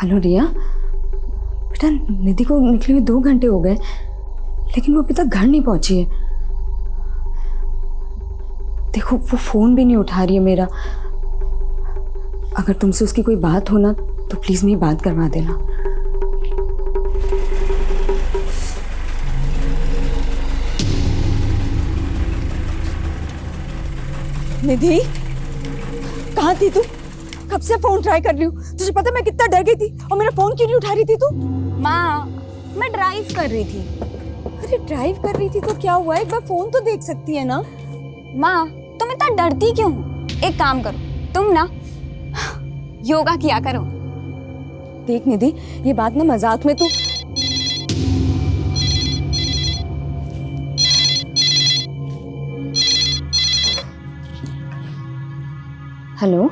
Hello रिया, बेटा निधि को निकले हुए 2 घंटे हो गए, लेकिन वो अभी तक घर नहीं पहुंची है। देखो वो फोन भी नहीं उठा रही है मेरा। अगर तुमसे उसकी कोई बात हो ना तो प्लीज मेरी बात करवा देना। निधि, कहाँ थी तू? कब से फोन ट्राई कर रही हूँ। तुझे पता मैं कितना डर गई थी और मेरा फोन क्यों नहीं उठा रही थी तू? माँ, मैं ड्राइव कर रही थी। अरे ड्राइव कर रही थी तो क्या हुआ, एक बार फोन तो देख सकती है ना। माँ, तुम इतना डरती क्यों हो? एक काम करो, तुम ना योगा किया करो। देख निधि, ये बात ना मजाक में तू। हेलो,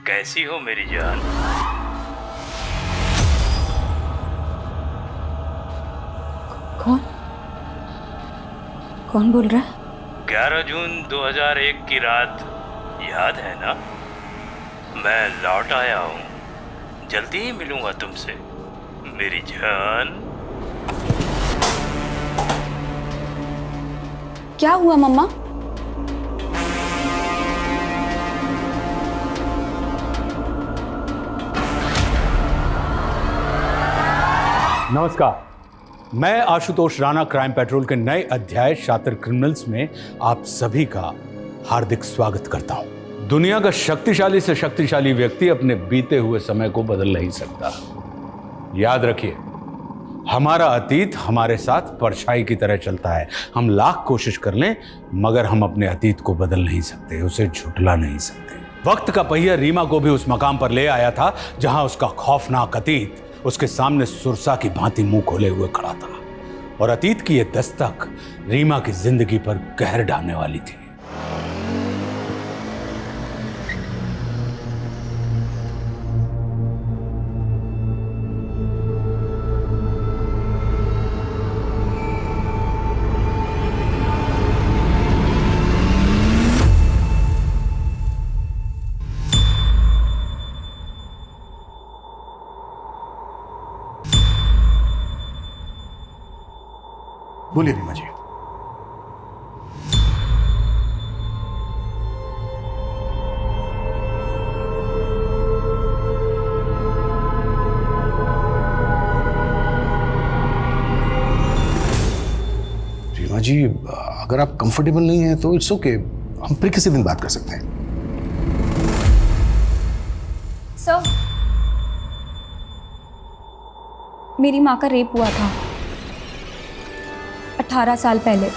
कैसी हो मेरी जान? कौन कौन बोल रहा है? 11 जून 2001 की रात याद है ना? मैं लौट आया हूँ, जल्दी ही मिलूंगा तुमसे मेरी जान। क्या हुआ मम्मा? नमस्कार, मैं आशुतोष राणा क्राइम पेट्रोल के नए अध्याय शातिर क्रिमिनल्स में आप सभी का हार्दिक स्वागत करता हूं। दुनिया का शक्तिशाली से शक्तिशाली व्यक्ति अपने बीते हुए समय को बदल नहीं सकता। याद रखिए, हमारा अतीत हमारे साथ परछाई की तरह चलता है। हम लाख कोशिश कर लें मगर हम अपने अतीत को बदल नहीं सकते, उसे झुठला नहीं सकते। वक्त का पहिया रीमा को भी उस मकाम पर ले आया था जहां उसका खौफनाक अतीत उसके सामने सुरसा की भांति मुंह खोले हुए खड़ा था, और अतीत की यह दस्तक रीमा की जिंदगी पर कहर डालने वाली थी। बोलिए रीमा जी। रीमा जी, अगर आप कंफर्टेबल नहीं हैं तो इट्स ओके, हम फिर किसी दिन बात कर सकते हैं। सर, मेरी माँ का रेप हुआ था 18 साल पहले।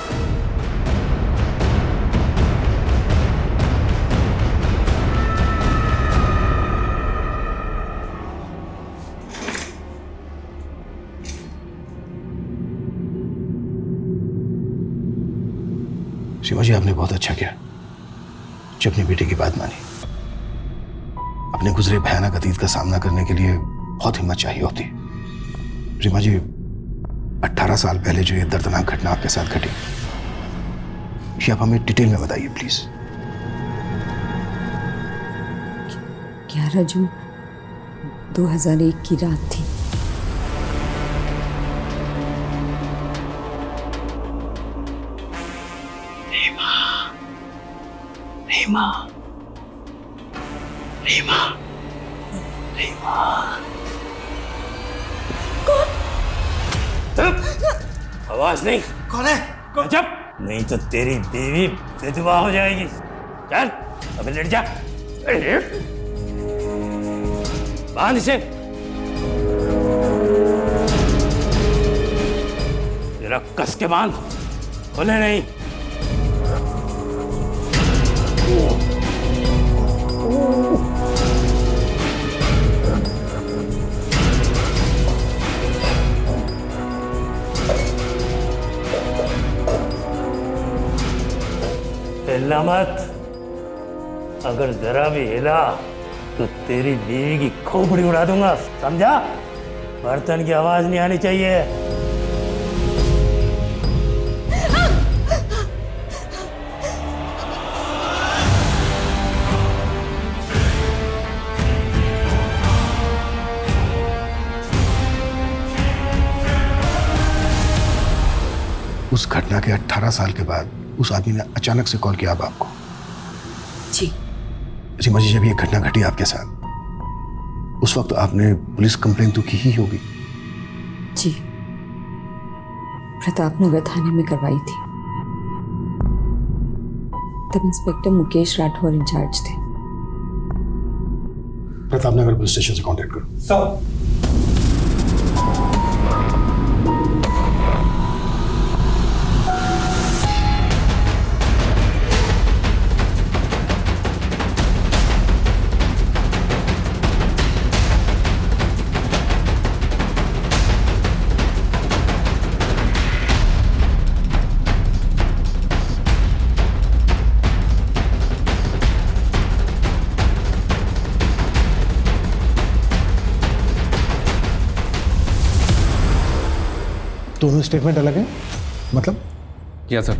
शिवा जी, आपने बहुत अच्छा किया जो अपनी बेटी की बात मानी। अपने गुजरे भयानक अतीत का सामना करने के लिए बहुत हिम्मत चाहिए होती। रीमा जी, 18 साल पहले जो ये दर्दनाक घटना आपके साथ घटी, ये आप हमें डिटेल में बताइए प्लीज। 11 जून 2001 की रात थी। रीमा, रीमा, रीमा। आवाज नहीं। कौन है? जब नहीं तो तेरी बीवी विधवा हो जाएगी। चल अबे लेट जा, बांध इसे। जरा कस के बांध, खोले नहीं। हिलना मत, अगर जरा भी हिला तो तेरी बीवी की खोपड़ी उड़ा दूंगा, समझा? बर्तन की आवाज नहीं आनी चाहिए। उस घटना के 18 साल के बाद उस आदमी ने अचानक से कॉल किया अब आपको? जी रीमा जी, जब ये घटना घटी आपके साथ, उस वक्त आपने पुलिस कंप्लेन तो की ही होगी। जी, प्रतापनगर थाने में करवाई थी। तब इंस्पेक्टर मुकेश राठौर इंचार्ज थे। प्रतापनगर पुलिस स्टेशन से कांटेक्ट करो। सर, दोनों स्टेटमेंट अलग हैं? मतलब? या सर,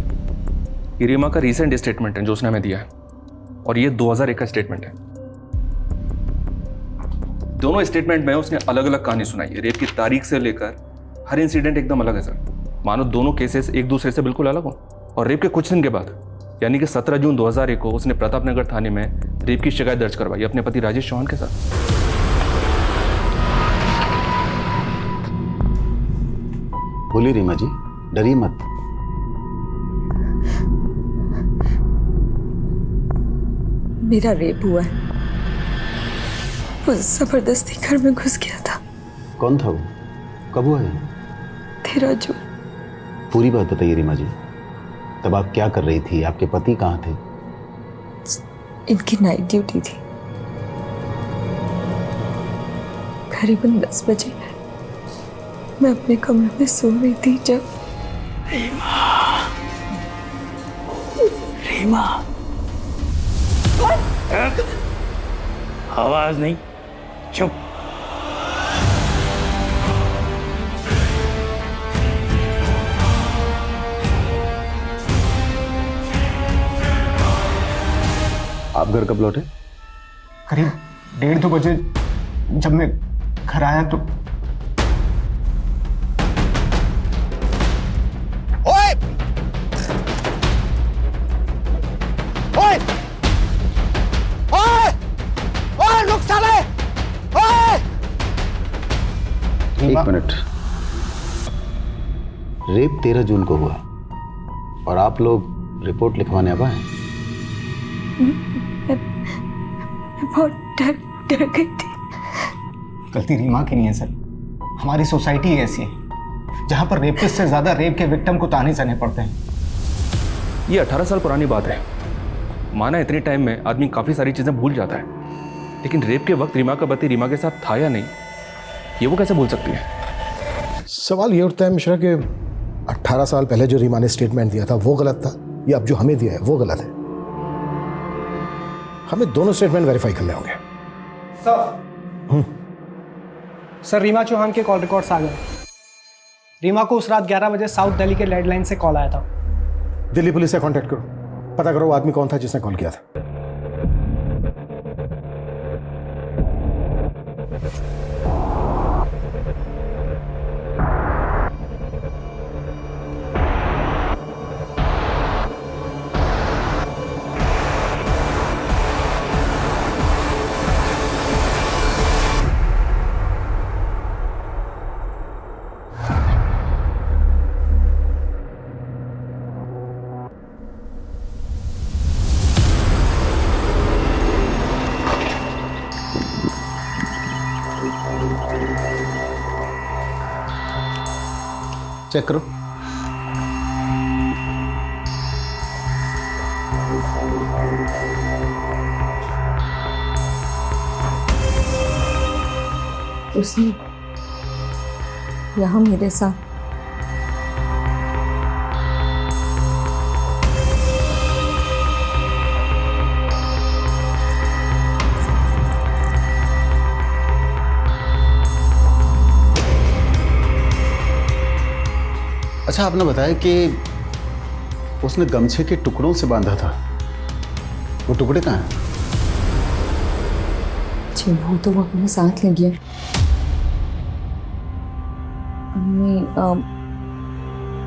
ये रीमा का रीसेंट स्टेटमेंट है जो उसने हमें दिया है, और ये 2001 का स्टेटमेंट है। दोनों स्टेटमेंट में उसने अलग अलग कहानी सुनाई है। रेप की तारीख से लेकर हर इंसिडेंट एकदम अलग है सर। मानो दोनों केसेस एक दूसरे से बिल्कुल अलग हो। और रेप के कुछ दिन के बाद यानी कि 17 जून 2001 को उसने प्रतापनगर थाने में रेप की शिकायत दर्ज करवाई अपने पति राजेश चौहान के साथ। बोलिए रीमा जी, डरिए मत। मेरा रेप हुआ है। वो जबरदस्ती घर में घुस गया था। कौन था वो? कब हुआ है? 13 जून। पूरी बात बताइए रीमा जी। तब आप क्या कर रही थी? आपके पति कहाँ थे? इनकी नाइट ड्यूटी थी। करीबन 10 बजे मैं अपने कमरे में सो रही थी जब रीमा, आवाज नहीं, चुप। आप घर कब लौटे? करीब 1:30-2 बजे जब मैं घर आया तो ओए! ओए! ओए! ओए, रुक साले! ओए! एक मिनट। रेप 13 जून को हुआ और आप लोग रिपोर्ट लिखवाने अब आए? मैं बहुत डर गई थी। गलती रीमा की नहीं है सर। हमारी सोसाइटी ही ऐसी है जहां पर रेपिस्ट से ज्यादा रेप के विक्टिम को ताने सहने पड़ते हैं। ये 18 साल पुरानी बात है। माना इतने टाइम में आदमी काफ़ी सारी चीज़ें भूल जाता है, लेकिन रेप के वक्त रीमा का पति रीमा के साथ था या नहीं, ये वो कैसे भूल सकती है? सवाल ये उठता है मिश्रा कि 18 साल पहले जो रीमा ने स्टेटमेंट दिया था वो गलत था या अब जो हमें दिया है वो गलत है? हमें दोनों स्टेटमेंट वेरीफाई करने होंगे। सर, रीमा चौहान के कॉल रिकॉर्ड्स आ गए। रीमा को उस रात 11 बजे साउथ दिल्ली के लैंडलाइन से कॉल आया था। दिल्ली पुलिस से कांटेक्ट करो, पता करो वो आदमी कौन था जिसने कॉल किया था। चेक करो। उसने यहाँ मेरे साथ अच्छा, आपने बताया कि उसने गमछे के टुकड़ों से बांधा था। वो टुकड़े कहाँ हैं? जी वो तो वो अपने साथ ले गया।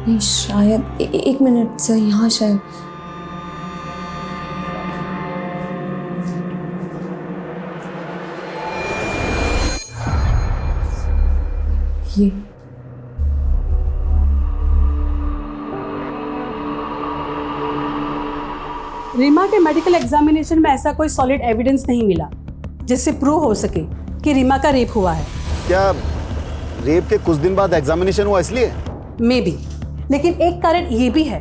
नहीं शायद एक मिनट सर, यहाँ शायद। ये रीमा के मेडिकल एग्जामिनेशन में ऐसा कोई सॉलिड एविडेंस नहीं मिला जिससे प्रूव हो सके कि रीमा का रेप हुआ है। क्या रेप के कुछ दिन बाद एग्जामिनेशन हुआ इसलिए? मे बी, लेकिन एक कारण ये भी है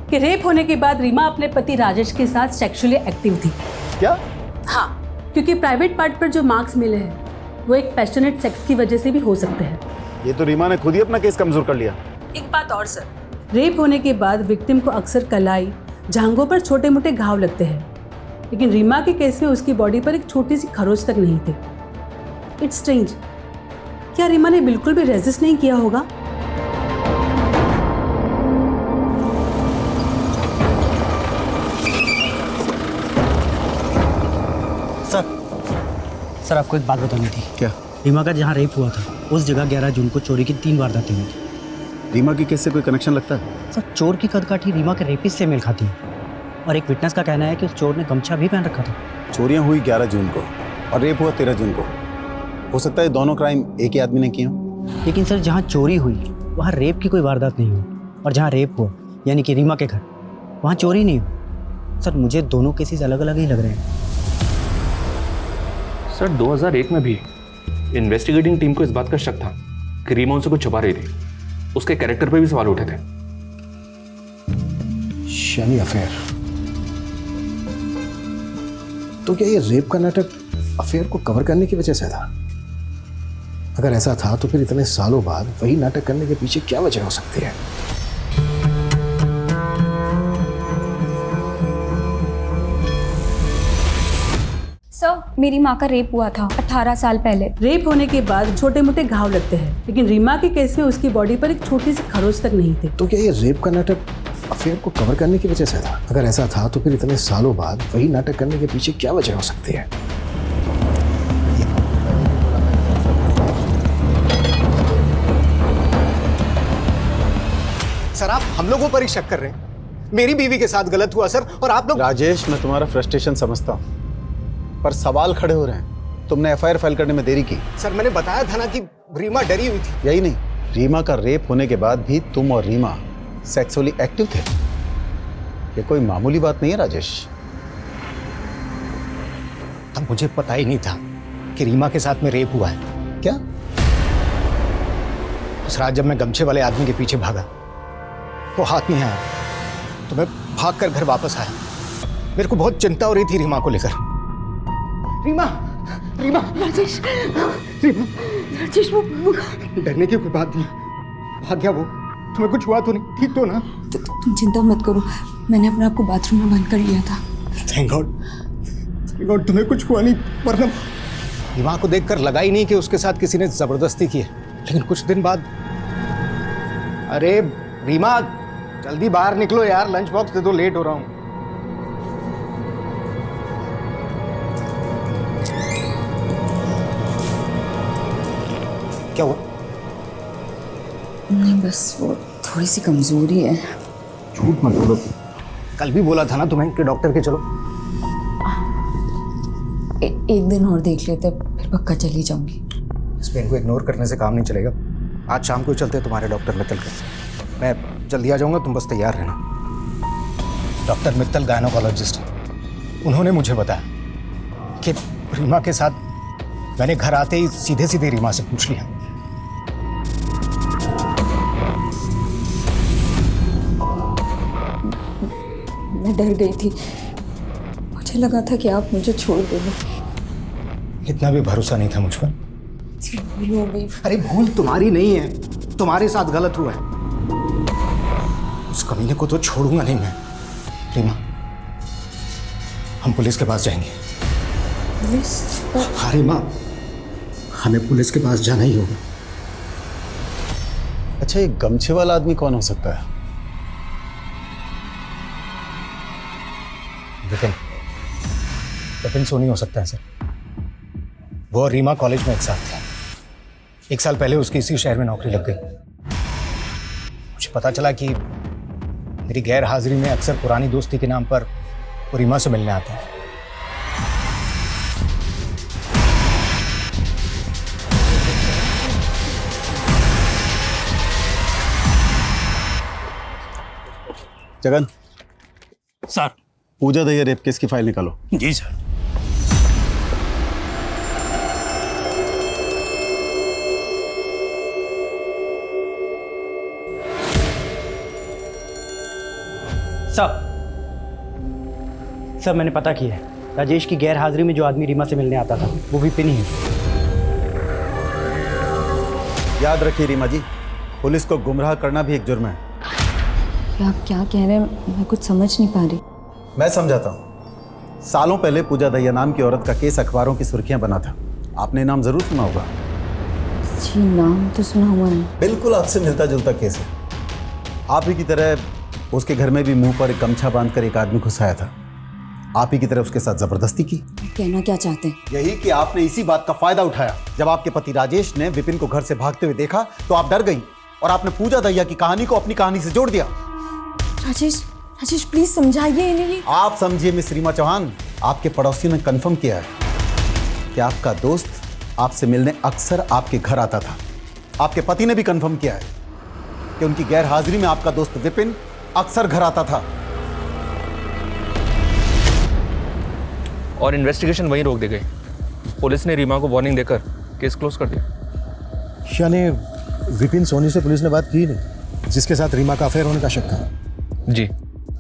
कि रेप होने के बाद रीमा अपने पति राजेश के साथ सेक्सुअली एक्टिव थी। क्या? हाँ, क्योंकि प्राइवेट पार्ट पर जो मार्क्स मिले हैं वो एक पैशनेट सेक्स की वजह से भी हो सकते हैं। ये तो रीमा ने खुद ही अपना केस कमजोर कर लिया। एक बात और सर, रेप होने के बाद विक्टिम को अक्सर कलाई, जांघों पर छोटे मोटे घाव लगते हैं, लेकिन रीमा के केस में उसकी बॉडी पर एक छोटी सी खरोच तक नहीं थी। इट्स स्ट्रेंज, क्या रीमा ने बिल्कुल भी रेजिस्ट नहीं किया होगा? सर आपको एक बात बतानी थी। क्या? रीमा का जहाँ रेप हुआ था उस जगह 11 जून को चोरी की 3 वारदातें हुई थी। रीमा की केस से कोई कनेक्शन लगता है? सर चोर की कदकाठी रीमा के रेपिस्ट से मेल खाती है, और एक विटनेस का कहना है कि उस चोर ने गमछा भी पहन रखा था। चोरियां हुई 11 जून को और रेप हुआ 13 जून को। हो सकता है दोनों क्राइम एक ही आदमी ने किए हों। लेकिन सर जहाँ चोरी हुई वहाँ रेप की कोई वारदात नहीं हुई, और जहाँ रेप हुआ यानी कि रीमा के घर, वहाँ चोरी नहीं हुई। सर मुझे दोनों केसेस अलग अलग ही लग रहे हैं। सर 2001 में भी इन्वेस्टिगेटिंग टीम को इस बात का शक था कि रीमा उनसे कुछ छुपा रही थी। उसके कैरेक्टर पे भी सवाल उठे थे। शनि अफेयर। तो क्या ये रेप का नाटक अफेयर को कवर करने की वजह से था? अगर ऐसा था तो फिर इतने सालों बाद वही नाटक करने के पीछे क्या वजह हो सकती है? सर, मेरी माँ का रेप हुआ था 18 साल पहले। रेप होने के बाद छोटे मोटे घाव लगते हैं, लेकिन रीमा के केस में उसकी बॉडी पर एक छोटी सी खरोच तक नहीं थी। तो क्या ये रेप का नाटक अफेयर को कवर करने की वजह से था? अगर ऐसा था तो फिर इतने सालों बाद वही नाटक करने के पीछे क्या वजह हो सकती है? सर आप हम लोगों पर ही शक कर रहे हैं। मेरी बीवी के साथ गलत हुआ सर, और आप लोग। राजेश, मैं तुम्हारा फ्रस्ट्रेशन समझता हूँ, पर सवाल खड़े हो रहे हैं। तुमने एफआईआर फाइल करने में देरी की। सर मैंने बताया था ना कि रीमा डरी हुई थी। यही नहीं, रीमा का रेप होने के बाद भी तुम और रीमा सेक्सुअली एक्टिव थे। ये कोई मामूली बात नहीं है राजेश। तब मुझे पता ही नहीं था कि रीमा के साथ में रेप हुआ है। क्या? उस रात जब मैं गमछे वाले आदमी के पीछे भागा, वो हाथ नहीं आया, तो मैं भागकर घर वापस आया। मेरे को बहुत चिंता हो रही थी रीमा को लेकर। रीमा, रीमा, राजेश, रीमा, राजेश, वो डरने की कोई बात नहीं, भाग गया वो। तुम्हें कुछ हुआ तो नहीं? ठीक तो ना? तुम चिंता मत करो, मैंने अपने आप को बाथरूम में बंद कर लिया था। थैंक गॉड, थैंक गॉड तुम्हें कुछ हुआ नहीं, वरना रीमा को देखकर लगा ही नहीं कि उसके साथ किसी ने जबरदस्ती की है। लेकिन कुछ दिन बाद, अरे रीमा जल्दी बाहर निकलो यार, लंच बॉक्स दे दो, लेट हो रहा हूँ। क्या हुआ? नहीं बस वो थोड़ी सी कमजोरी है। झूठ मत बोलो, कल भी बोला था ना तुम्हें कि डॉक्टर के चलो। एक दिन और देख लेते, फिर पक्का चली जाऊंगी। इस पेन को इग्नोर करने से काम नहीं चलेगा। आज शाम को चलते हैं तुम्हारे डॉक्टर मित्तल के। मैं जल्दी आ जाऊंगा, तुम बस तैयार रहना। डॉक्टर मित्तल गायनोकोलॉजिस्ट हैं। उन्होंने मुझे बताया कि रीमा के साथ मैंने घर आते ही सीधे सीधे रीमा से पूछ लिया। मैं डर गई थी, मुझे लगा था कि आप मुझे छोड़ दोगे। इतना भी भरोसा नहीं था मुझ पर। भूल हो गई। अरे भूल तुम्हारी नहीं है, तुम्हारे साथ गलत हुआ है। उस कमीने को तो छोड़ूंगा नहीं मैं। रीमा, हम पुलिस के पास जाएंगे। पुलिस? हाँ रीमा, हमें पुलिस के पास जाना ही होगा। अच्छा, ये गमछे वाला आदमी कौन हो सकता है? विपिन, विपिन सोनी हो सकता है सर। वो और रीमा कॉलेज में एक साथ थे। 1 साल पहले उसकी इसी शहर में नौकरी लग गई। मुझे पता चला कि मेरी गैर हाजिरी में अक्सर पुरानी दोस्ती के नाम पर वो रीमा से मिलने आता है। जगन, सर। पूजा दहिया रेप केस की फाइल निकालो। जी सर। सर मैंने पता किया है, राजेश की गैर हाजिरी में जो आदमी रीमा से मिलने आता था वो विपिन ही है। याद रखिए रीमा जी, पुलिस को गुमराह करना भी एक जुर्म है। आप क्या कह रहे हैं, मैं कुछ समझ नहीं पा रही। मैं समझाता हूँ। सालों पहले पूजा दहिया नाम की औरत का केस अखबारों की सुर्खियां बना था। आपने नाम जरूर सुना होगा। जी नाम तो सुना हुआ है। बिल्कुल आपसे मिलता जुलता केस है। आप ही की तरह उसके घर में भी मुंह पर एक गमछा बांधकर एक आदमी घुसाया था। आप ही की तरह उसके साथ जबरदस्ती की। कहना क्या चाहते हैं? यही कि आपने इसी बात का फायदा उठाया। जब आपके पति राजेश ने विपिन को घर से भागते हुए देखा तो आप डर गई और आपने पूजा दहिया की कहानी को अपनी कहानी से जोड़ दिया। राजेश प्लीज समझाइए इन्हें। आप समझिए मिस रीमा चौहान, आपके पड़ोसी ने कंफर्म किया है कि आपका दोस्त आपसे मिलने अक्सर आपके घर आता था। आपके पति ने भी कंफर्म किया है कि उनकी गैर हाजिरी में आपका दोस्त विपिन अक्सर घर आता था। और इन्वेस्टिगेशन वहीं रोक दी गई। पुलिस ने रीमा को वार्निंग देकर केस क्लोज कर दिया। यानी विपिन सोनी से पुलिस ने बात की नहीं, जिसके साथ रीमा का अफेयर होने का शक था। जी,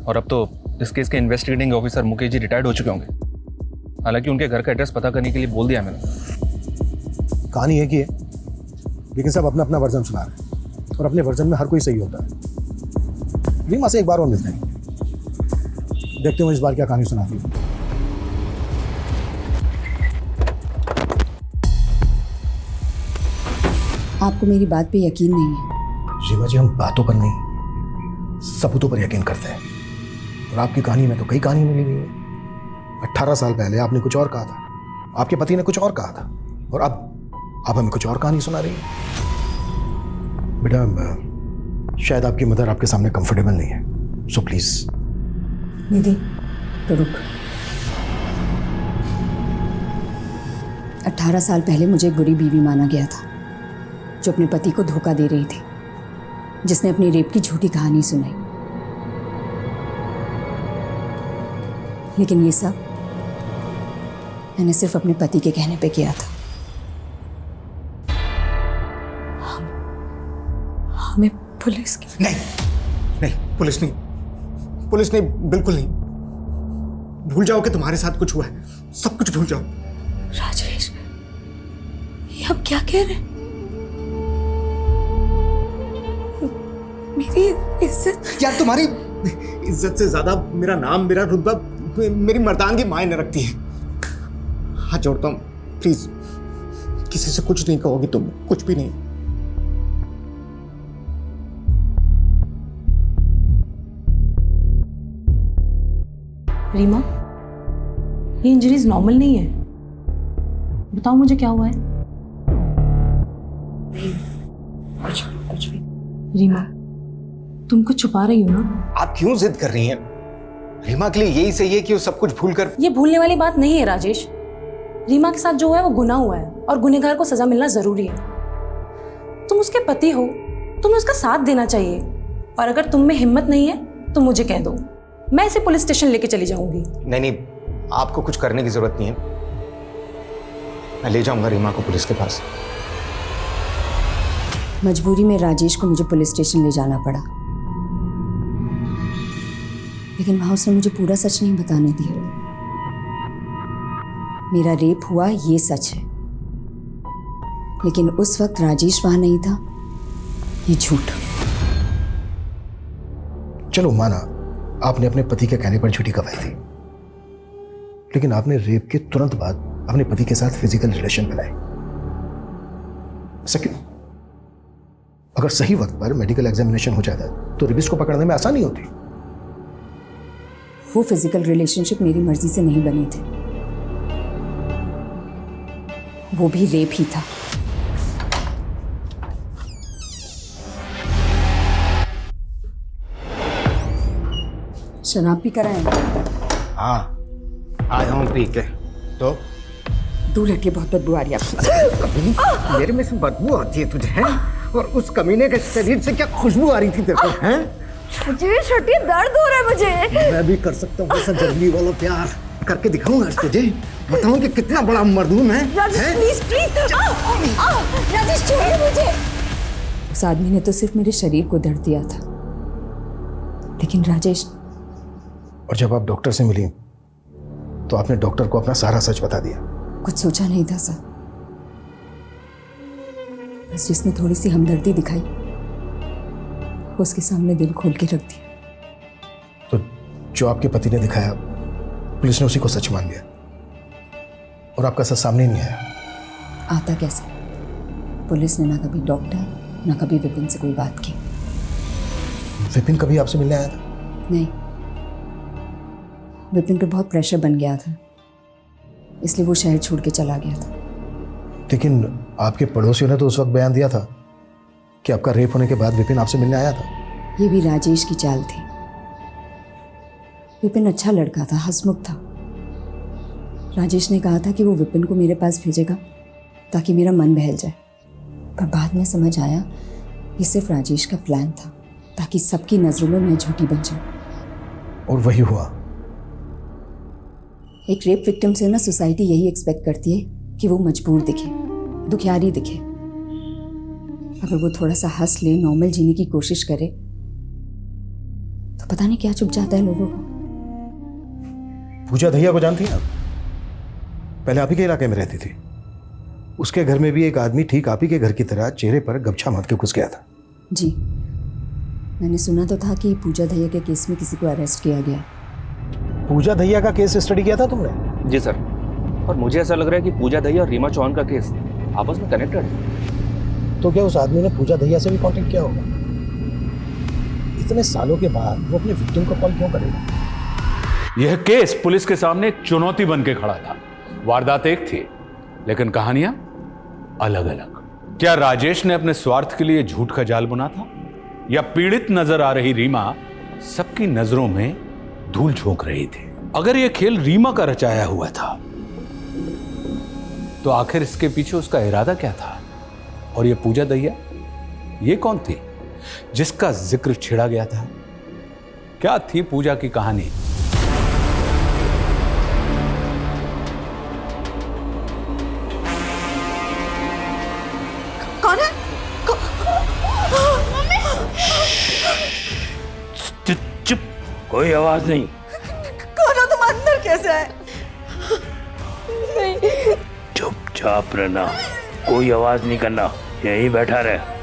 और अब तो इस केस के investigating officer Mukesh ji retired हो चुके होंगे। हालांकि उनके घर का एड्रेस पता करने के लिए बोल दिया मैंने। कहानी है कि लेकिन सब अपना अपना वर्जन सुना रहे हैं और अपने वर्जन में हर कोई सही होता है। रीमा से एक बार और मिलते हैं, देखते हो इस बार क्या कहानी सुनाती है। आपको मेरी बात पे यकीन नहीं है? रीमा जी, हम बातों पर नहीं सबूतों पर यकीन करते हैं। और आपकी कहानी में तो कई कहानी मिली हुई है। 18 साल पहले आपने कुछ और कहा था, आपके पति ने कुछ और कहा था, और अब आप हमें कुछ और कहानी सुना रही है। बेटा, शायद आपकी मदर आपके सामने कंफर्टेबल नहीं है, सो प्लीज। निधि तो रुक। 18 साल पहले मुझे एक बुरी बीवी माना गया था जो अपने पति को धोखा दे रही थी, जिसने अपनी रेप की झूठी कहानी सुनाई। लेकिन ये सब मैंने सिर्फ अपने पति के कहने पे किया था। हमें पुलिस की नहीं, पुलिस नहीं, बिल्कुल नहीं। भूल जाओ कि तुम्हारे साथ कुछ हुआ है, सब कुछ भूल जाओ। राजेश, ये आप क्या कह रहे हैं? मेरी इज्जत? यार, तुम्हारी इज्जत से ज्यादा मेरा नाम, मेरा रुतबा, मेरी मर्दानगी मायने रखती है। हाथ जोड़ता हूँ, प्लीज किसी से कुछ नहीं कहोगी तुम, कुछ भी नहीं। रीमा, ये इंजरीज नॉर्मल नहीं है। बताओ मुझे क्या हुआ है? कुछ भी। रीमा, तुम कुछ छुपा रही हो ना? आप क्यों जिद कर रही हैं? रीमा के लिए यही सही है कि वो सब कुछ भूल कर। ये भूलने वाली बात नहीं है राजेश। रीमा के साथ जो हुआ है वो गुनाह हुआ है और गुनहगार को सजा मिलना जरूरी है। तुम उसके पति हो, तुम्हें उसका साथ देना चाहिए। और अगर तुम में हिम्मत नहीं है तो मुझे कह दो, मैं इसे पुलिस स्टेशन लेके चली जाऊंगी। नहीं, आपको कुछ करने की जरूरत नहीं है। मैं ले जाऊंगा रीमा को पुलिस के पास। मजबूरी में राजेश को मुझे पुलिस स्टेशन ले जाना पड़ा, लेकिन वहां उसने मुझे पूरा सच नहीं बताने दिया। मेरा रेप हुआ ये सच है, लेकिन उस वक्त राजेश वहां नहीं था, ये झूठ। चलो माना, आपने अपने पति के कहने पर झूठी गवाही दी, लेकिन आपने रेप के तुरंत बाद अपने पति के साथ फिजिकल रिलेशन बनाए। ऐसा क्यों? अगर सही वक्त पर मेडिकल एग्जामिनेशन हो जाता तो रेपिस्ट को पकड़ने में आसानी होती। वो फिजिकल रिलेशनशिप मेरी मर्जी से नहीं बने थे, वो भी रेप ही था। शराब पी कर आए हैं? हाँ, आया हूँ पी के। तो दूर हटिए, बहुत बदबू आ रही है आपको। कभी मेरे में से बदबू आती है तुझे, हैं? और उस कमीने के शरीर से क्या खुशबू आ रही थी तेरे को, हैं? मुझे छोटी दर्द हो रहा है मुझे। मैं भी कर सकता हूँ ऐसा जंगली वाला प्यार, करके दिखाऊंगा आज तुझे, बताऊं कि कितना बड़ा मर्दून है। राजेश प्लीज प्लीज, राजेश छोड़िए मुझे। उस आदमी ने तो सिर्फ मेरे शरीर को दर्द दिया था, लेकिन राजेश। और जब आप डॉक्टर से मिली तो आपने डॉक्टर को अपना सारा सच बता दिया। कुछ सोचा नहीं था सर, बस जिसने थोड़ी सी हमदर्दी दिखाई उसके सामने दिल खोल के रख दिया। तो जो आपके पति ने दिखाया पुलिस ने उसी को सच मान लिया और आपका सच सामने ही नहीं आया। आता कैसे? पुलिस ने ना कभी डॉक्टर ना कभी विपिन से कोई बात की। विपिन कभी आपसे मिलने आया था? नहीं, विपिन पे बहुत प्रेशर बन गया था, इसलिए वो शहर छोड़ के चला गया था। लेकिन आपके पड़ोसियों ने तो उस वक्त बयान दिया था कि आपका रेप होने के बाद विपिन आपसे मिलने आया था। ये भी राजेश की चाल थी। विपिन अच्छा लड़का था, हंसमुख था। राजेश ने कहा था कि वो विपिन को मेरे पास भेजेगा ताकि मेरा मन बहल जाए, पर बाद में समझ आया ये सिर्फ राजेश का प्लान था ताकि सबकी नजरों में मैं झूठी बन जाऊं। और वही हुआ। एक रेप विक्टिम से ना सोसाइटी यही एक्सपेक्ट करती है कि वो मजबूर दिखे, दुखियारी दिखे। अगर वो थोड़ा सा हंस ले, नॉर्मल जीने की कोशिश करे तो पता नहीं क्या चुप जाता है लोगों को। पूजा दहिया को जानती हैं आप? पहले आप ही के इलाके में रहती थी। उसके घर में भी एक आदमी ठीक आप ही के घर की तरह चेहरे पर गमछा बांध के घुस गया था। जी, मैंने सुना तो था कि पूजा दहिया के केस में किसी को अरेस्ट किया गया। पूजा दहिया का केस स्टडी किया था तुमने? जी सर, और मुझे ऐसा लग रहा है कि पूजा दहिया और रीमा चौहान का केस आपस में कनेक्टेड है। तो क्या उस आदमी ने पूजा दहिया से भी कांटेक्ट किया होगा? इतने सालों के बाद वो अपने विक्टिम को कॉल क्यों करेगा? यह केस पुलिस के सामने एक चुनौती बन के खड़ा था। वारदात एक थी, लेकिन कहानियां अलग अलग। क्या राजेश ने अपने स्वार्थ के लिए झूठ का जाल बुना था, या पीड़ित नजर आ रही रीमा सबकी नजरों में धूल झोंक रही थी? अगर यह खेल रीमा का रचाया हुआ था तो आखिर इसके पीछे उसका इरादा क्या था? और यह पूजा दहिया, ये कौन थी जिसका जिक्र छेड़ा गया था? क्या थी पूजा की कहानी? कौन है? चुप, कोई आवाज नहीं। कौन हो तुम? अंदर कैसे है? नहीं। चुपचाप रहना, कोई आवाज नहीं करना, यहीं बैठा रहे।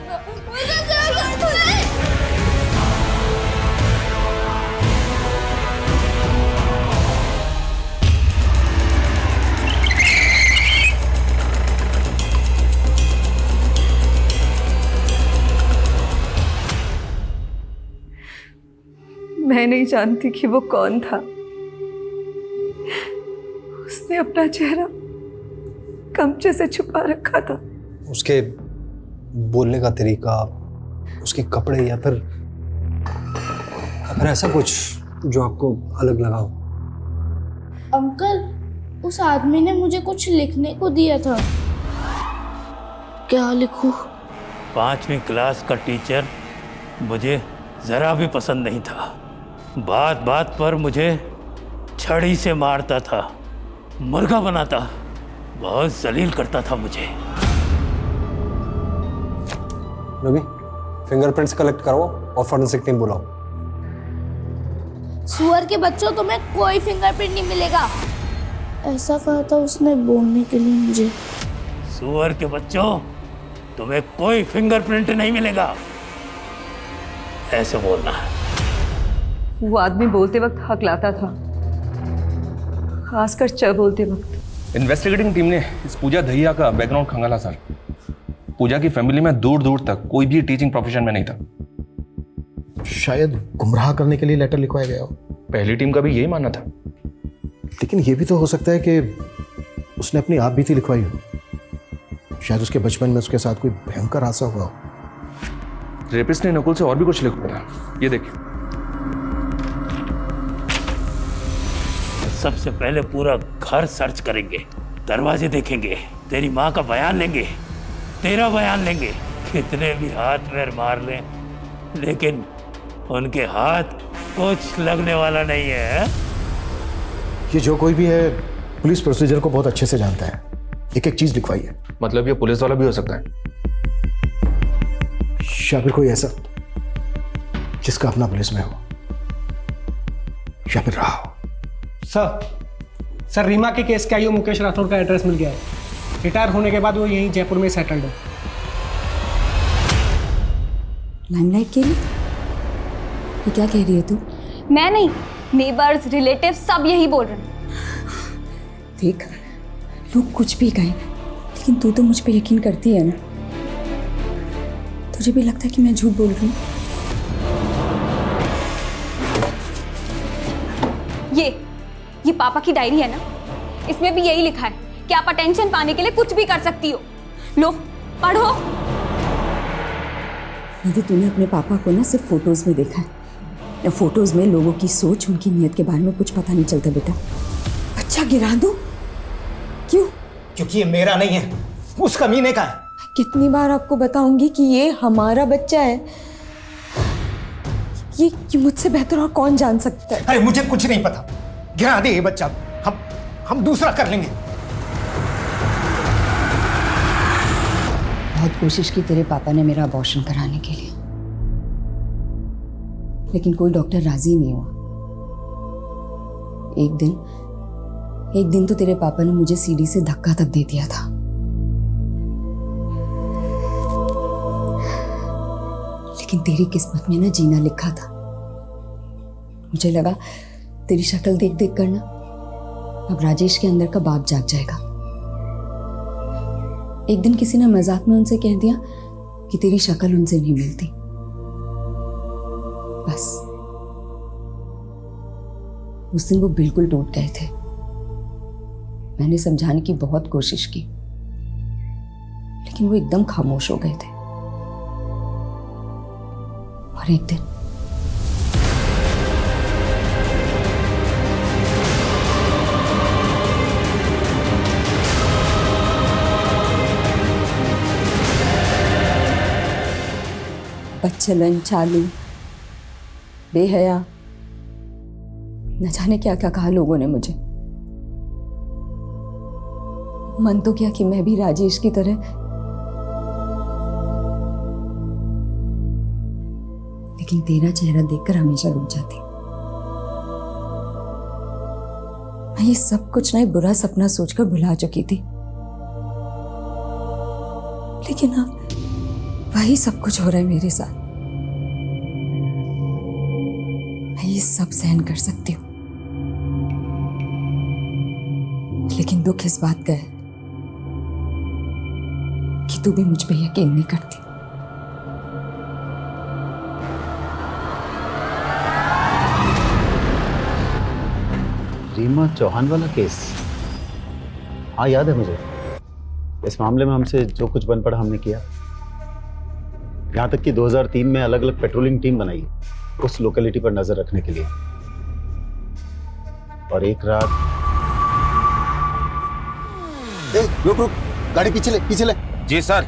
मैं नहीं जानती कि वो कौन था। उसने अपना चेहरा गमछे से छुपा रखा था। उसके बोलने का तरीका, उसके कपड़े, या फिर ऐसा कुछ जो आपको अलग लगा हो? अंकल, उस आदमी ने मुझे कुछ लिखने को दिया था। क्या लिखूं? 5वीं क्लास का टीचर मुझे जरा भी पसंद नहीं था। बात बात पर मुझे छड़ी से मारता था, मुर्गा बनाता, बहुत जलील करता था मुझे। रवि, फिंगरप्रिंट्स कलेक्ट करवाओ और फॉरेंसिक टीम बुलाओ। सुअर के बच्चों, तुम्हें कोई फिंगरप्रिंट नहीं मिलेगा। ऐसा कहा था उसने बोलने के लिए मुझे। सुअर के बच्चों, तुम्हें कोई फिंगरप्रिंट नहीं मिलेगा, ऐसे बोलना है। वो आदमी बोलते वक्त हक लाता था, खासकर च बोलते वक्त। इन्वेस्टिगेटिंग टीम ने इस पूजा दहिया का बैकग्राउंड खंगाला सर। पूजा की फैमिली में दूर दूर तक कोई भी टीचिंग प्रोफेशन में नहीं था। शायद गुमराह करने के लिए लेटर लिखवाया गया हो। पहली टीम का भी यही मानना था। लेकिन यह भी तो हो सकता है कि उसने अपनी आप बीती लिखवाई हो। शायद उसके बचपन में उसके साथ कोई भयंकर हादसा हुआ हो। रेपिस्ट ने नकुल से और भी कुछ लिखा था, ये देखिए। सबसे पहले पूरा घर सर्च करेंगे, दरवाजे देखेंगे, तेरी माँ का बयान लेंगे, तेरा बयान लेंगे। कितने भी हाथ पैर मार लें, लेकिन उनके हाथ कुछ लगने वाला नहीं है। ये जो कोई भी है पुलिस प्रोसीजर को बहुत अच्छे से जानता है, एक एक चीज लिखवाई है। मतलब ये पुलिस वाला भी हो सकता है? या फिर कोई ऐसा जिसका अपना पुलिस में हो, या फिर रहा हो। सर रीमा के केस के आईओ मुकेश राठौर का एड्रेस मिल गया है। रिटायर होने के बाद वो यहीं जयपुर में सेटल्ड है। लाइमलाइट के लिए? ये क्या कह रही है तू? मैं नहीं, नेबर्स, रिलेटिव्स सब यही बोल रहे हैं। देख, लोग कुछ भी कहें, लेकिन तू तो मुझ पे यकीन करती है ना। तुझे भी लगता है कि मैं झूठ बोल रही हूँ? ये पापा की डायरी है ना, इसमें भी यही लिखा है कि आप अटेंशन पाने के लिए कुछ भी कर सकती हो। लो पढ़ो। निधि, तूने अपने पापा को ना सिर्फ फोटोज में देखा है। या फोटोज में लोगों की सोच, उनकी नीयत के बारे में कुछ पता नहीं चलता बेटा। बच्चा गिरा दो? क्यों? क्योंकि ये मेरा नहीं है, उस कमीने का है। कितनी बार आपको बताऊंगी कि ये हमारा बच्चा है। ये मुझसे बेहतर और कौन जान सकता है? अरे मुझे कुछ नहीं पता, गिरा दे ये बच्चा, हम दूसरा कर लेंगे। बहुत कोशिश की तेरे पापा ने मेरा अबॉर्शन कराने के लिए, लेकिन कोई डॉक्टर राजी नहीं हुआ। एक दिन तो तेरे पापा ने मुझे सीढ़ी से धक्का तक दे दिया था। लेकिन तेरी किस्मत में ना जीना लिखा था। मुझे लगा तेरी शक्ल देख देख कर ना अब राजेश के अंदर का बाप जाग जाएगा। एक दिन किसी ने मजाक में उनसे कह दिया कि तेरी शक्ल उनसे नहीं मिलती। बस उस दिन वो बिल्कुल टूट गए थे। मैंने समझाने की बहुत कोशिश की, लेकिन वो एकदम खामोश हो गए थे। और एक दिन बदचलन, चालू, बेहया, न जाने क्या क्या कहा लोगों ने मुझे। मन तो किया कि मैं भी राजेश की तरह, लेकिन तेरा चेहरा देखकर हमेशा रुक जाती। मैं ये सब कुछ ना बुरा सपना सोचकर भुला चुकी थी, लेकिन अब वही सब कुछ हो रहा है मेरे साथ। मैं ये सब सहन कर सकती हूँ, लेकिन दुख इस बात का है कि तू भी मुझ पे यकीन नहीं करती। रीमा चौहान वाला केस? हाँ, याद है मुझे। इस मामले में हमसे जो कुछ बन पड़ा हमने किया। यहाँ तक कि 2003 में अलग अलग पेट्रोलिंग टीम बनाई उस लोकेलिटी पर नजर रखने के लिए। और एक रात रुक रुक, गाड़ी पीछे ले, पीछे ले। जी सर।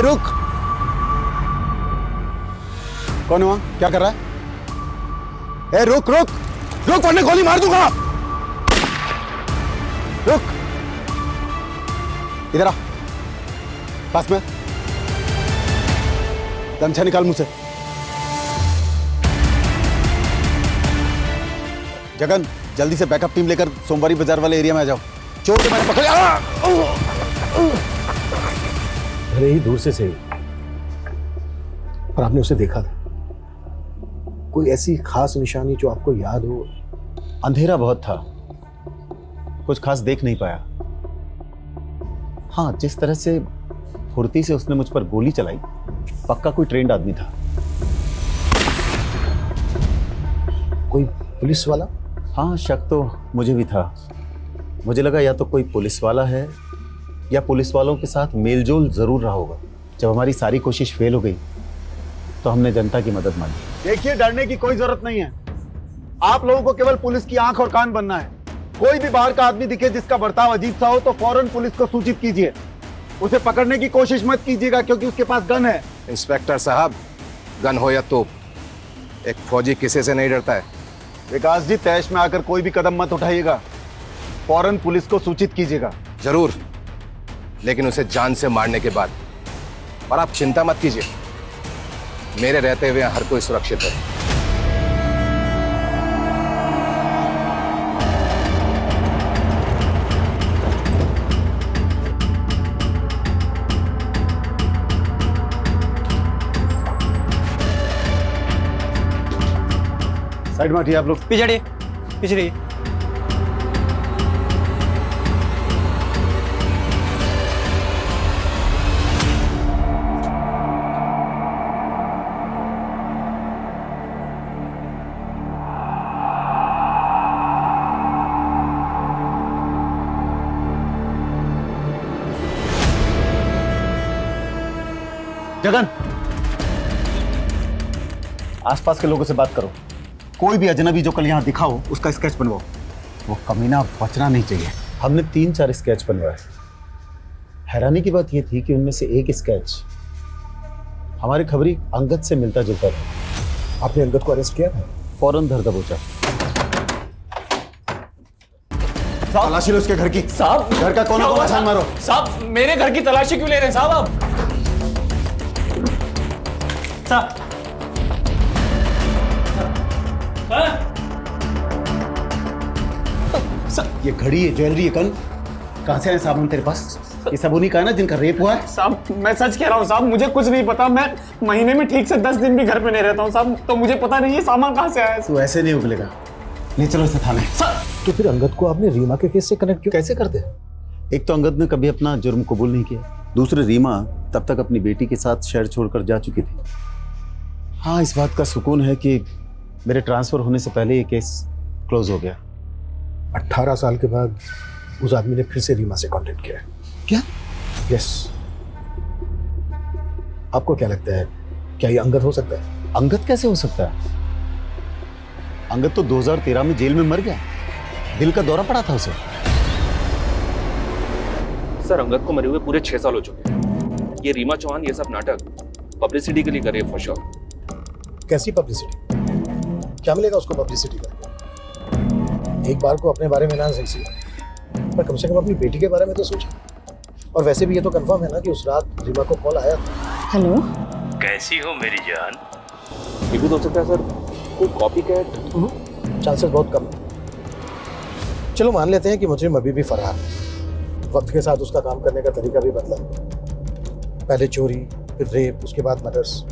रुक। कौन है वहां? क्या कर रहा है? रुक रुक रुक, वरना गोली मार दूंगा। रुक, इधर आ, पास में। गमछा निकाल मुंह से। जगन, जल्दी से बैकअप टीम लेकर सोमवारी बाजार वाले एरिया में आ जाओ। चोर को मैंने पकड़। भले ही दूर से सही, पर आपने उसे देखा था? कोई ऐसी खास निशानी जो आपको याद हो? अंधेरा बहुत था, कुछ खास देख नहीं पाया। हाँ, जिस तरह से फुर्ती से उसने मुझ पर गोली चलाई, पक्का कोई ट्रेंड आदमी था। कोई पुलिस वाला? हाँ, शक तो मुझे भी था। मुझे लगा या तो कोई पुलिस वाला है या पुलिस वालों के साथ मेलजोल जरूर रहा होगा। जब हमारी सारी कोशिश फेल हो गई तो तो हमने जनता की मदद मांगी। देखिए, डरने की कोई जरूरत नहीं है। आप लोगों को केवल पुलिस की आंख और कान बनना है। कोई भी बाहर का आदमी दिखे जिसका बर्ताव अजीब सा हो तो फौरन पुलिस को सूचित कीजिए। उसे पकड़ने की कोशिश मत कीजिएगा क्योंकि उसके पास गन है। इंस्पेक्टर साहब, गन हो या तोप, एक फौजी किसी से नहीं डरता है। विकास जी, तैश में आकर कोई भी कदम मत उठाइएगा, फौरन पुलिस को सूचित कीजिएगा। जरूर, लेकिन उसे जान से मारने के बाद। और आप चिंता मत कीजिए, मेरे रहते हुए हर कोई सुरक्षित है। साइड में हटिए आप लोग। पीछे हटिए, पीछे रहिए। जगन, आसपास के लोगों से बात करो। कोई भी अजनबी जो कल यहाँ दिखा हो उसका स्केच बनवाओ। वो कमीना बचना नहीं चाहिए। हमने 3-4 स्केच बनवाए। हैरानी की बात ये थी कि उनमें से एक स्केच हमारी खबरी अंगद से मिलता जुलता था। आपने अंगद को अरेस्ट किया था? फौरन धर दबोचा। तलाशी लो उसके घर की। साहब, घर का कोना कोना छान मारो। साहब, मेरे घर की तलाशी क्यों ले रहे हैं साहब आप? साहब, ये घड़ी, ये ज्वेलरी, ये कन कहां से आए सामान तेरे पास? ये सब उन्हीं का है ना जिनका रेप हुआ है? साहब, मैं सच कह रहा हूँ साहब, मुझे कुछ नहीं पता। मैं महीने में ठीक से 10 दिन भी घर पे नहीं रहता हूँ साहब, तो मुझे पता नहीं है सामान कहाँ से आया। तू ऐसे नहीं उगलेगा। ले चलो इसे थाने। तो फिर अंगद को आपने रीमा के केस से कनेक्ट क्यों कैसे करते? एक तो अंगद ने कभी अपना जुर्म कबूल नहीं किया, दूसरे रीमा तब तक अपनी बेटी के साथ शहर छोड़कर जा चुकी थी। हाँ, इस बात का सुकून है कि मेरे ट्रांसफर होने से पहले ये केस क्लोज हो गया। 18 साल के बाद उस आदमी ने फिर से रीमा से कांटेक्ट किया। क्या? यस। आपको क्या लगता है, क्या ये अंगद हो सकता है? अंगद कैसे हो सकता है? अंगद तो 2013 में जेल में मर गया। दिल का दौरा पड़ा था उसे। सर, अंगद को मरे हुए पूरे 6 साल हो चुके हैं। ये रीमा चौहान ये सब नाटक पब्लिसिटी के लिए कर रही है फॉर श्योर। कैसी पब्लिसिटी? क्या मिलेगा उसको पब्लिसिटी का? एक बार को अपने बारे में ना सही, पर कम से कम अपनी बेटी के बारे में तो सोचो। और वैसे भी ये तो कंफर्म है ना कि उस रात रीमा को कॉल आया था। हेलो, कैसी हो मेरी जान? ये भी तो हो सकता है सर, कोई कॉपी कैट। चांसेस बहुत कम है। चलो मान लेते हैं कि मुझे अभी भी फरार है। वक्त के साथ उसका काम करने का तरीका भी बदला। पहले चोरी, फिर रेप, उसके बाद मर्डर्स।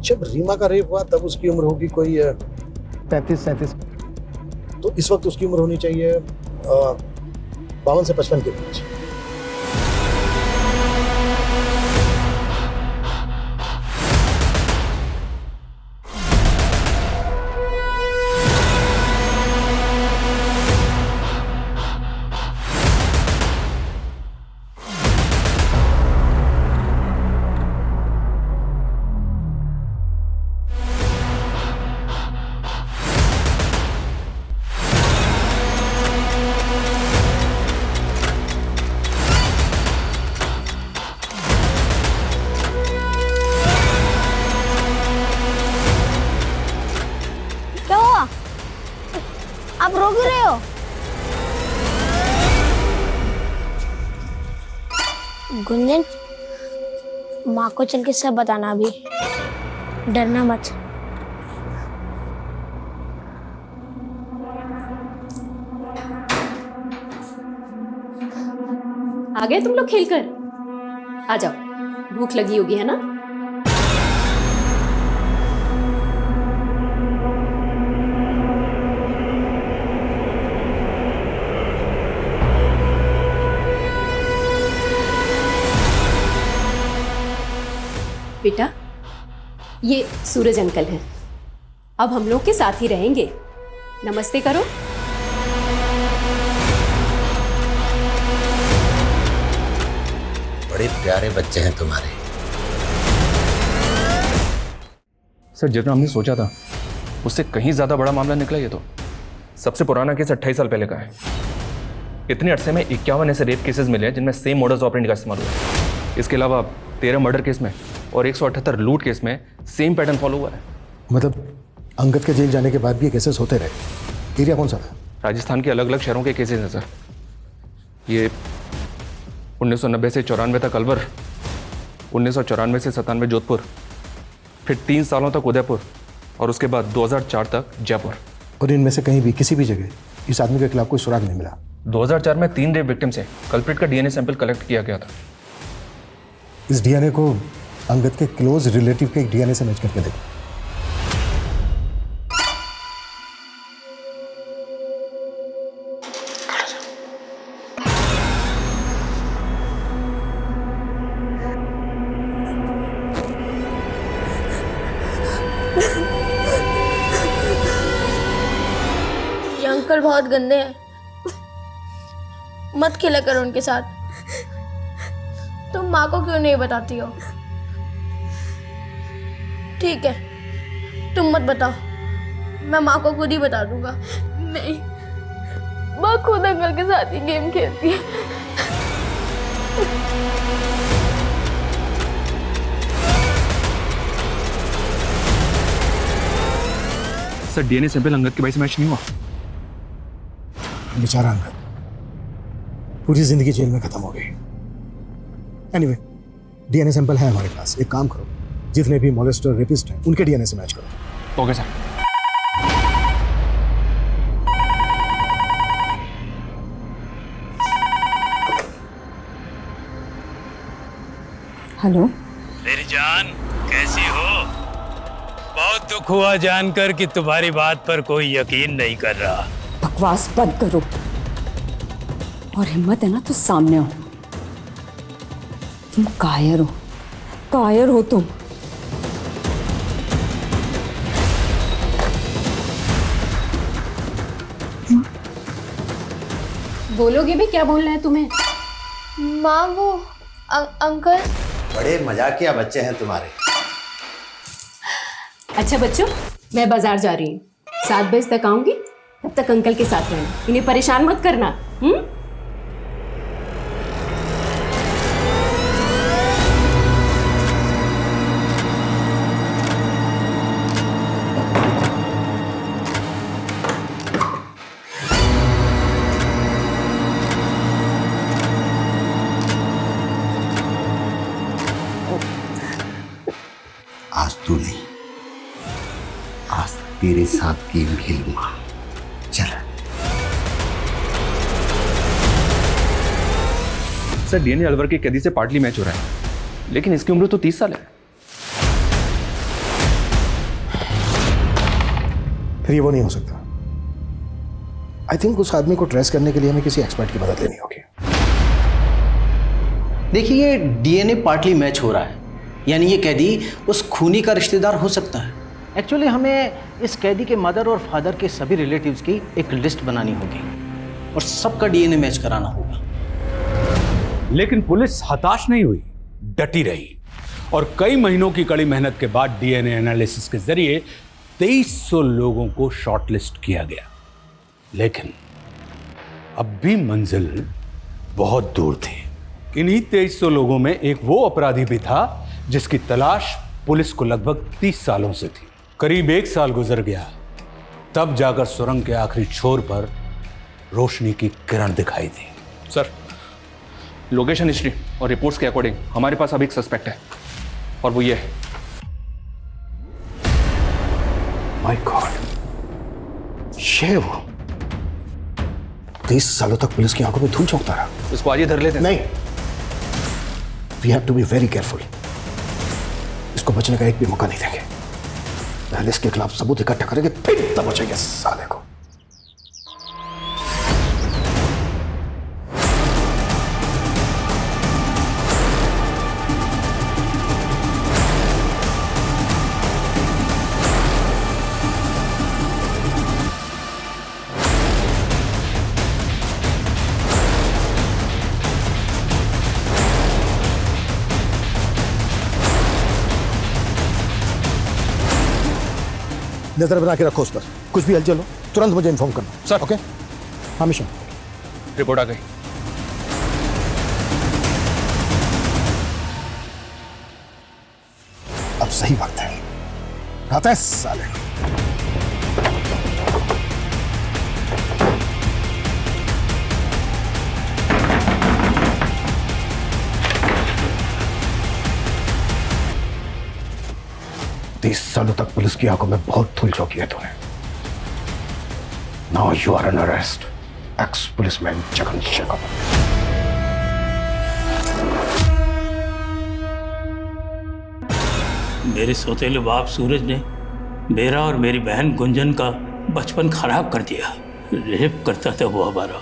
जब रीमा का रेप हुआ तब उसकी उम्र होगी कोई 35-37। तो इस वक्त उसकी उम्र होनी चाहिए 52 से 55 के बीच। आप रो क्यों रहे हो? गुंजन, माँ को चल के सब बताना अभी, डरना मत। आ गए तुम लोग खेलकर? आ जाओ, भूख लगी होगी है ना? बेटा, ये सूरज अंकल हैं। अब हम लोग के साथ ही रहेंगे। नमस्ते करो। बड़े प्यारे बच्चे हैं तुम्हारे। सर जितना हमने सोचा था उससे कहीं ज़्यादा बड़ा मामला निकला ये तो। सबसे पुराना केस 28 साल पहले का है। इतने अरसे में 51 ऐसे रेप केसेस मिले हैं जिनमें सेम मोडस ऑपरेंडी का इस्तेमाल हुआ है। इसके अलावा 13 मर्डर केस में और 178 लूट केस में सेम पैटर्न फॉलो हुआ है। मतलब अंगद के जेल जाने के बाद भी ये केसेस होते रहे। एरिया कौन सा था? राजस्थान के अलग अलग शहरों के केसेस हैं सर। ये 1990 से 94 तक अलवर, 1994 से 97 जोधपुर, फिर 3 सालों तक उदयपुर और उसके बाद 2004 तक जयपुर। और इनमें से कहीं भी किसी भी जगह इस आदमी के खिलाफ कोई सुराग नहीं मिला? 2004 में 3 रेप विक्टिम से कल्प्रिट का डीएनए सैंपल कलेक्ट किया गया था। इस डीएनए को अंगद के क्लोज रिलेटिव के एक डीएनए से मैच करके देखो। ये अंकल बहुत गंदे हैं, मत खेला करो उनके साथ। तुम माँ को क्यों नहीं बताती हो? ठीक है, तुम मत बताओ, मैं माँ को खुद ही बता दूंगा। नहीं, माँ खुद अंकल के साथ ही गेम खेलती है। सर डीएनए सैंपल अंगद के भाई से मैच नहीं हुआ। बेचारा अंगद पूरी जिंदगी जेल में खत्म हो गई। एनीवे, डीएनए सैंपल है हमारे पास। एक काम करो, जितने भी मॉलेस्टर रेपिस्ट हैं उनके डीएनए से मैच करो। Okay sir. हेलो मेरी जान, कैसी हो? बहुत दुख हुआ जानकर कि तुम्हारी बात पर कोई यकीन नहीं कर रहा। बकवास बंद करो और हिम्मत है ना तो सामने आओ। तुम कायर हो तुम। बोलोगे भी, क्या बोलना है तुम्हें? माँ वो अंकल। बड़े मजाकिया बच्चे हैं तुम्हारे। अच्छा बच्चों, मैं बाजार जा रही हूँ, 7 बजे तक आऊंगी। तब तक अंकल के साथ रहना, इन्हें परेशान मत करना। आज तू नहीं, आज तेरे साथ गेम खेलूंगा। चल। सर डीएनए अलवर के कैदी से पार्टली मैच हो रहा है, लेकिन इसकी उम्र तो 30 साल है। फिर ये वो नहीं हो सकता। आई थिंक उस आदमी को ट्रेस करने के लिए हमें किसी एक्सपर्ट की मदद लेनी होगी। देखिए, ये डीएनए पार्टली मैच हो रहा है, यानी ये कैदी उस खूनी का रिश्तेदार हो सकता है। एक्चुअली हमें इस कैदी के मदर और फादर के सभी रिलेटिव्स की एक लिस्ट बनानी होगी और सबका डीएनए मैच कराना होगा। लेकिन पुलिस हताश नहीं हुई, डटी रही और कई महीनों की कड़ी मेहनत के बाद डीएनए एनालिसिस के जरिए 2300 लोगों को शॉर्टलिस्ट किया गया। लेकिन अब भी मंजिल बहुत दूर थी। इन्हीं 2300 लोगों में एक वो अपराधी भी था जिसकी तलाश पुलिस को लगभग 30 सालों से थी। करीब 1 साल गुजर गया, तब जाकर सुरंग के आखिरी छोर पर रोशनी की किरण दिखाई दी। सर लोकेशन हिस्ट्री और रिपोर्ट्स के अकॉर्डिंग हमारे पास अब एक सस्पेक्ट है और वो ये है। माय गॉड, ये वो 30 सालों तक पुलिस की आंखों में धूल झोंकता रहा। इसको आज ही धर लेते हैं। नहीं, we have to be very careful. इसको बचने का एक भी मौका नहीं देंगे। पहले इसके खिलाफ सबूत इकट्ठा करेंगे, फिर तब बचेंगे साले को। नजर बना के रखो उस पर, कुछ भी हलचल हो तुरंत मुझे इन्फॉर्म करना। सर। ओके, हाँ मिशन। रिपोर्ट आ गई। अब सही वक्त है, आता है साले। तीस सालों तक पुलिस की आंखों में बहुत धूल झोंकी है तूने। Now you are an arrest, ex policeman Jagan Shekhar. मेरे सौतेले बाप सूरज ने मेरा और मेरी बहन गुंजन का बचपन खराब कर दिया। रेप करता था वो हमारा।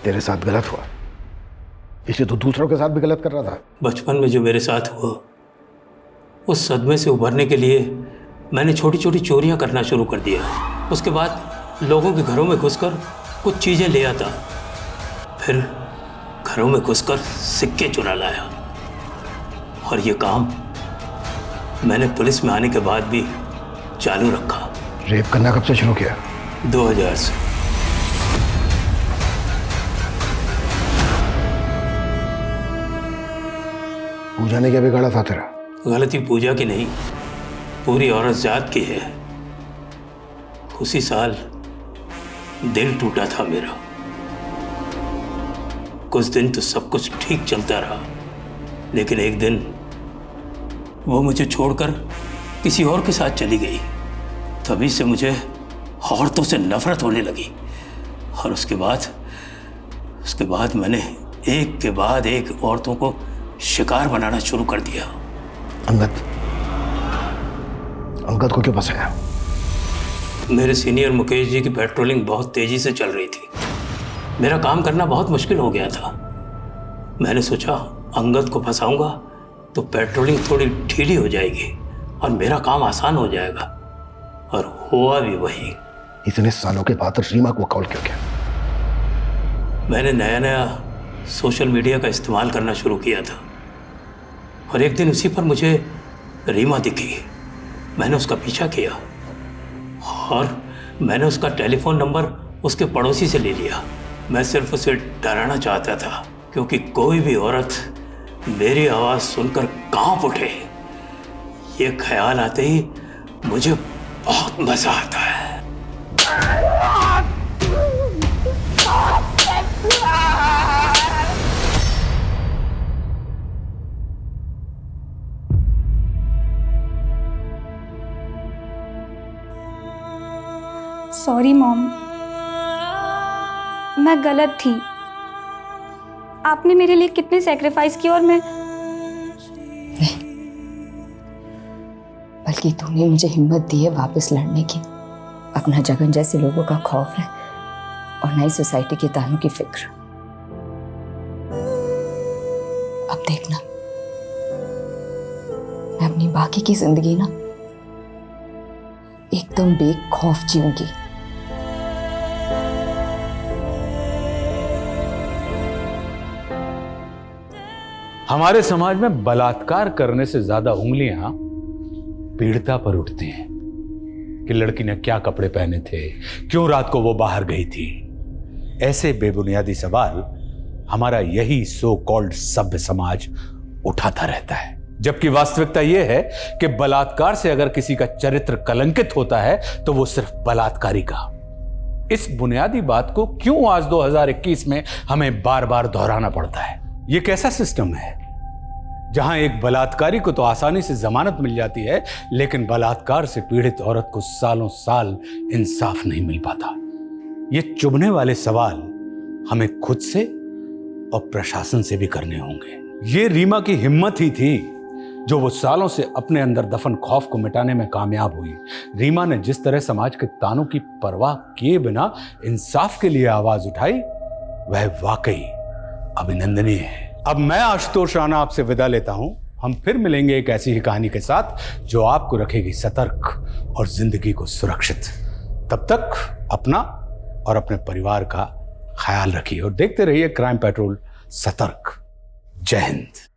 तेरे साथ गलत हुआ, इसलिए तो दूसरों के साथ भी गलत कर रहा था। बचपन में जो मेरे साथ हुआ, उस सदमे से उभरने के लिए मैंने छोटी छोटी चोरियां करना शुरू कर दिया। उसके बाद लोगों के घरों में घुसकर कुछ चीज़ें ले आता, फिर घरों में घुसकर सिक्के चुरा लाया। और ये काम मैंने पुलिस में आने के बाद भी चालू रखा। रेप करना कब से शुरू किया? 2000 से। पूजा ने क्या बिगाड़ा था तेरा? गलती पूजा की नहीं, पूरी औरत जात की है। उसी साल दिल टूटा था मेरा। कुछ दिन तो सब कुछ ठीक चलता रहा, लेकिन एक दिन वो मुझे छोड़कर किसी और के साथ चली गई। तभी से मुझे औरतों से नफरत होने लगी। और उसके बाद मैंने एक के बाद एक औरतों को शिकार बनाना शुरू कर दिया। अंगद को क्यों फंसाया? मेरे सीनियर मुकेश जी की पेट्रोलिंग बहुत तेजी से चल रही थी। मेरा काम करना बहुत मुश्किल हो गया था। मैंने सोचा अंगद को फंसाऊंगा तो पेट्रोलिंग थोड़ी ढीली हो जाएगी और मेरा काम आसान हो जाएगा। और हुआ भी वही। इतने सालों के बाद रीमा को कॉल क्यों किया? मैंने नया सोशल मीडिया का इस्तेमाल करना शुरू किया था और एक दिन उसी पर मुझे रीमा दिखी। मैंने उसका पीछा किया और मैंने उसका टेलीफोन नंबर उसके पड़ोसी से ले लिया। मैं सिर्फ उसे डराना चाहता था, क्योंकि कोई भी औरत मेरी आवाज़ सुनकर कांप उठे, ये ख्याल आते ही मुझे बहुत मजा आता है। सॉरी मॉम, मैं गलत थी। आपने मेरे लिए कितने सैक्रिफाइस किए और मैं नहीं, बल्कि तूने मुझे हिम्मत दी है वापस लड़ने की। अपना जगन जैसे लोगों का खौफ है और नई सोसाइटी के तानों की फिक्र। अब देखना, मैं अपनी बाकी की जिंदगी ना एकदम बेखौफ जीऊंगी। हमारे समाज में बलात्कार करने से ज्यादा उंगलियां पीड़िता पर उठती हैं कि लड़की ने क्या कपड़े पहने थे, क्यों रात को वो बाहर गई थी। ऐसे बेबुनियादी सवाल हमारा यही सो कॉल्ड सभ्य समाज उठाता रहता है, जबकि वास्तविकता यह है कि बलात्कार से अगर किसी का चरित्र कलंकित होता है तो वो सिर्फ बलात्कारी का। इस बुनियादी बात को क्यों आज 2021 में हमें बार बार दोहराना पड़ता है? ये कैसा सिस्टम है जहां एक बलात्कारी को तो आसानी से जमानत मिल जाती है, लेकिन बलात्कार से पीड़ित औरत को सालों साल इंसाफ नहीं मिल पाता? ये चुभने वाले सवाल हमें खुद से और प्रशासन से भी करने होंगे। ये रीमा की हिम्मत ही थी जो वो सालों से अपने अंदर दफन खौफ को मिटाने में कामयाब हुई। रीमा ने जिस तरह समाज के तानों की परवाह किए बिना इंसाफ के लिए आवाज उठाई, वह वाकई अभिनंदनीय है। अब मैं आशुतोष राणा आपसे विदा लेता हूं। हम फिर मिलेंगे एक ऐसी ही कहानी के साथ जो आपको रखेगी सतर्क और जिंदगी को सुरक्षित। तब तक अपना और अपने परिवार का ख्याल रखिए और देखते रहिए क्राइम पेट्रोल सतर्क। जय हिंद।